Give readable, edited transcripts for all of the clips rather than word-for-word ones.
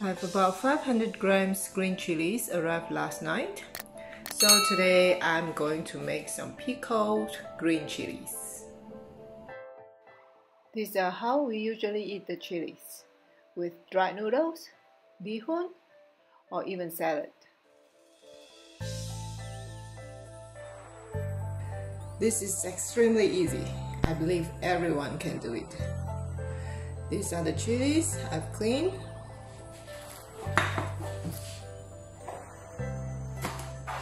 I have about 500 grams green chilies arrived last night. So today I'm going to make some pickled green chilies. These are how we usually eat the chilies, with dried noodles, bihun, or even salad. This is extremely easy. I believe everyone can do it. These are the chilies I've cleaned.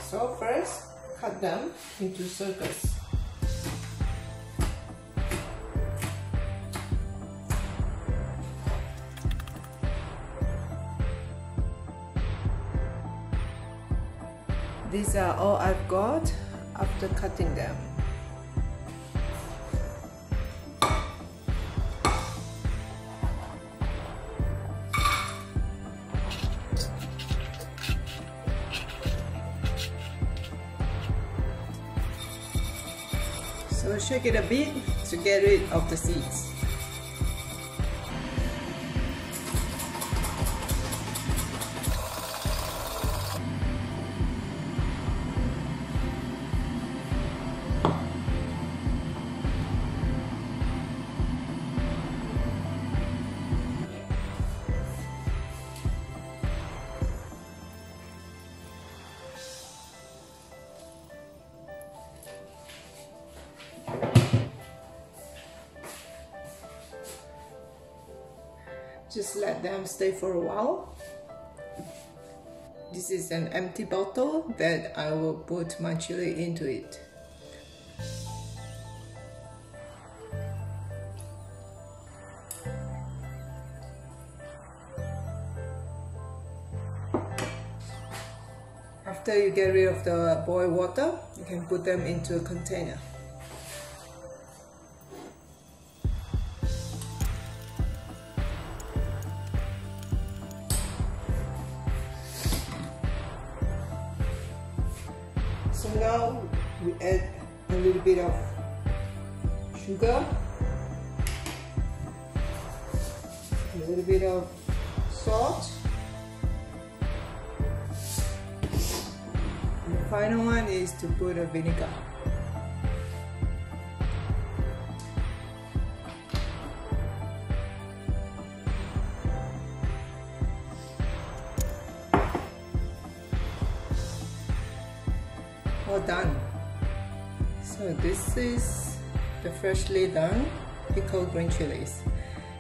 So first, cut them into circles. These are all I've got after cutting them. So shake it a bit to get rid of the seeds. Just let them stay for a while. This is an empty bottle that I will put my chili into it. After you get rid of the boiled water, you can put them into a container. So now we add a little bit of sugar, a little bit of salt, and the final one is to put a vinegar. All done. So this is the freshly done pickled green chilies.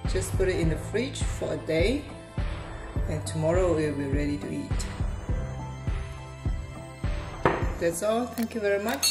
Just put it in the fridge for a day and tomorrow it will be ready to eat. That's all. Thank you very much.